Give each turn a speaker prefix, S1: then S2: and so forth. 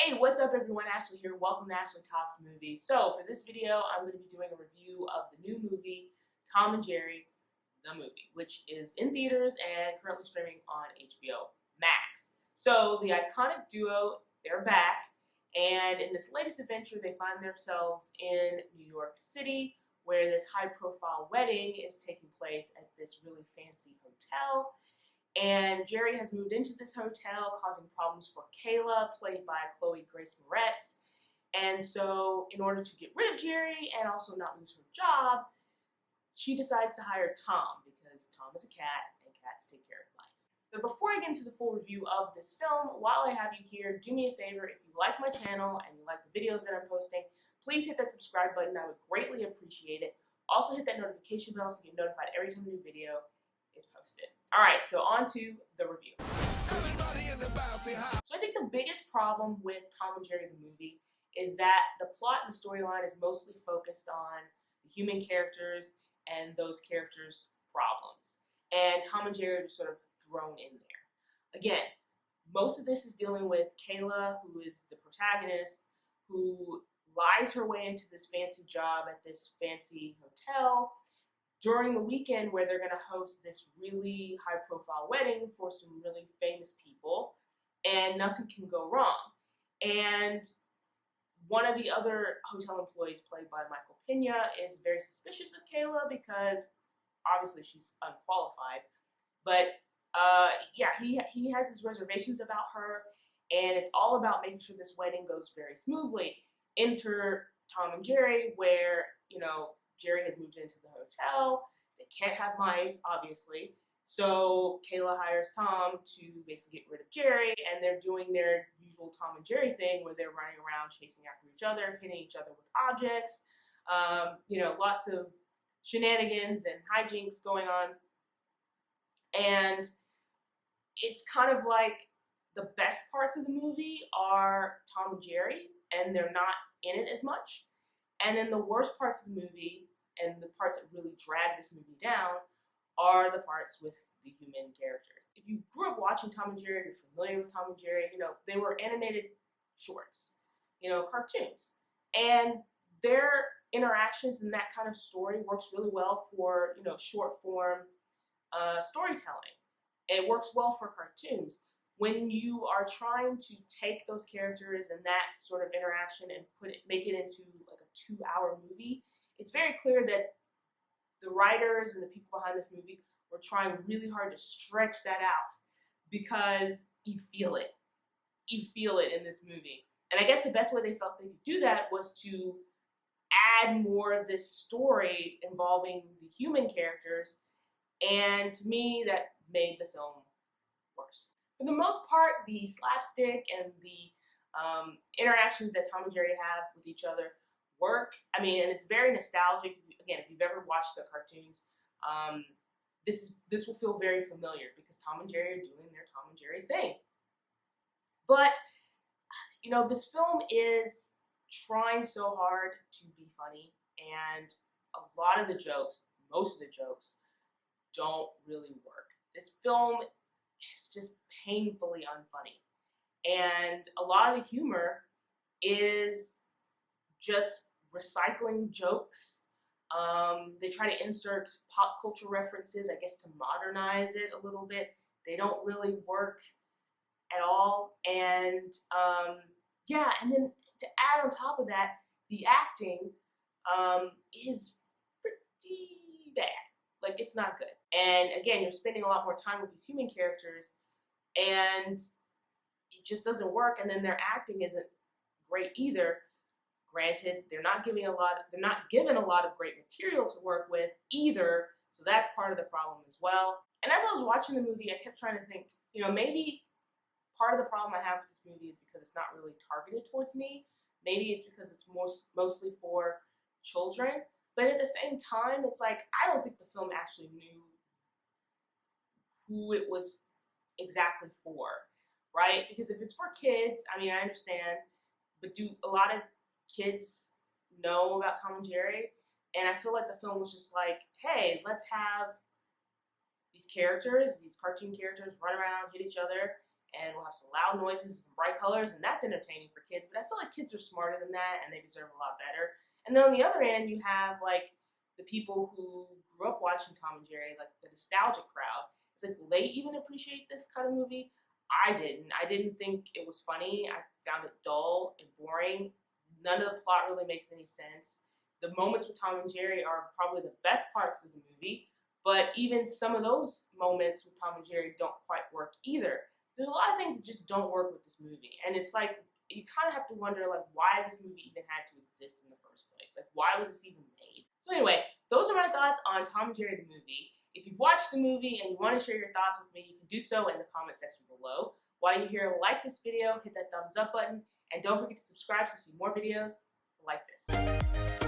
S1: Hey, what's up everyone? Ashley here. Welcome to Ashley Talks Movies. So for this video, I'm going to be doing a review of the new movie, Tom and Jerry, the movie, which is in theaters and currently streaming on HBO Max. So the iconic duo, they're back, and in this latest adventure, they find themselves in New York City, where this high-profile wedding is taking place at this really fancy hotel. And Jerry has moved into this hotel, causing problems for Kayla, played by Chloe Grace Moretz. And so, in order to get rid of Jerry and also not lose her job, she decides to hire Tom, because Tom is a cat, and cats take care of mice. So before I get into the full review of this film, while I have you here, do me a favor. If you like my channel and you like the videos that I'm posting, please hit that subscribe button. I would greatly appreciate it. Also hit that notification bell so you get notified every time a new video is posted. Alright, so on to the review. So I think the biggest problem with Tom and Jerry the movie is that the plot and the storyline is mostly focused on the human characters and those characters' problems. And Tom and Jerry are just sort of thrown in there. Again, most of this is dealing with Kayla, who is the protagonist, who lies her way into this fancy job at this fancy hotel during the weekend where they're going to host this really high-profile wedding for some really famous people, and nothing can go wrong. And one of the other hotel employees, played by Pena, is very suspicious of Kayla because obviously she's unqualified. But yeah, he has his reservations about her, and it's all about making sure this wedding goes very smoothly. Enter Tom and Jerry, where, you know, Jerry has moved into the hotel. They can't have mice, obviously. So Kayla hires Tom to basically get rid of Jerry, and they're doing their usual Tom and Jerry thing where they're running around chasing after each other, hitting each other with objects. You know, lots of shenanigans and hijinks going on. And it's kind of like the best parts of the movie are Tom and Jerry, and they're not in it as much. And then the worst parts of the movie, and the parts that really drag this movie down, are the parts with the human characters. If you grew up watching Tom and Jerry, you're familiar with Tom and Jerry, you know, they were animated shorts, you know, cartoons. And their interactions in that kind of story works really well for, you know, short form storytelling. It works well for cartoons. When you are trying to take those characters and that sort of interaction and make it into like a 2-hour movie, it's very clear that the writers and the people behind this movie were trying really hard to stretch that out, because you feel it. You feel it in this movie. And I guess the best way they felt they could do that was to add more of this story involving the human characters, and to me that made the film worse. For the most part, the slapstick and the interactions that Tom and Jerry have with each other work. I mean, and it's very nostalgic. Again, if you've ever watched the cartoons, this will feel very familiar because Tom and Jerry are doing their Tom and Jerry thing. But, you know, this film is trying so hard to be funny, and a lot of the jokes, most of the jokes, don't really work. This film is just painfully unfunny. And a lot of the humor is just recycling jokes. They try to insert pop culture references, I guess, to modernize it a little bit. They don't really work at all. And yeah, and then to add on top of that, the acting is pretty bad. Like, it's not good. And again, you're spending a lot more time with these human characters, and it just doesn't work. And then their acting isn't great either. Granted, they're not given a lot of great material to work with either, so that's part of the problem as well. And as I was watching the movie, I kept trying to think, you know, maybe part of the problem I have with this movie is because it's not really targeted towards me. Maybe it's because it's mostly for children. But at the same time, it's like, I don't think the film actually knew who it was exactly for, right? Because if it's for kids, I mean, I understand, but do a lot of kids know about Tom and Jerry? And I feel like the film was just like, hey, let's have these characters, these cartoon characters, run around, hit each other, and we'll have some loud noises, some bright colors, and that's entertaining for kids. But I feel like kids are smarter than that, and they deserve a lot better. And then on the other end, you have like the people who grew up watching Tom and Jerry, like the nostalgic crowd. It's like, will they even appreciate this kind of movie? I didn't. I didn't think it was funny. I found it dull and boring. None of the plot really makes any sense. The moments with Tom and Jerry are probably the best parts of the movie, but even some of those moments with Tom and Jerry don't quite work either. There's a lot of things that just don't work with this movie, and it's like, you kind of have to wonder, like, why this movie even had to exist in the first place. Like, why was this even made? So anyway, those are my thoughts on Tom and Jerry the movie. If you've watched the movie and you want to share your thoughts with me, you can do so in the comment section below. While you're here, like this video, hit that thumbs up button, and don't forget to subscribe to see more videos like this.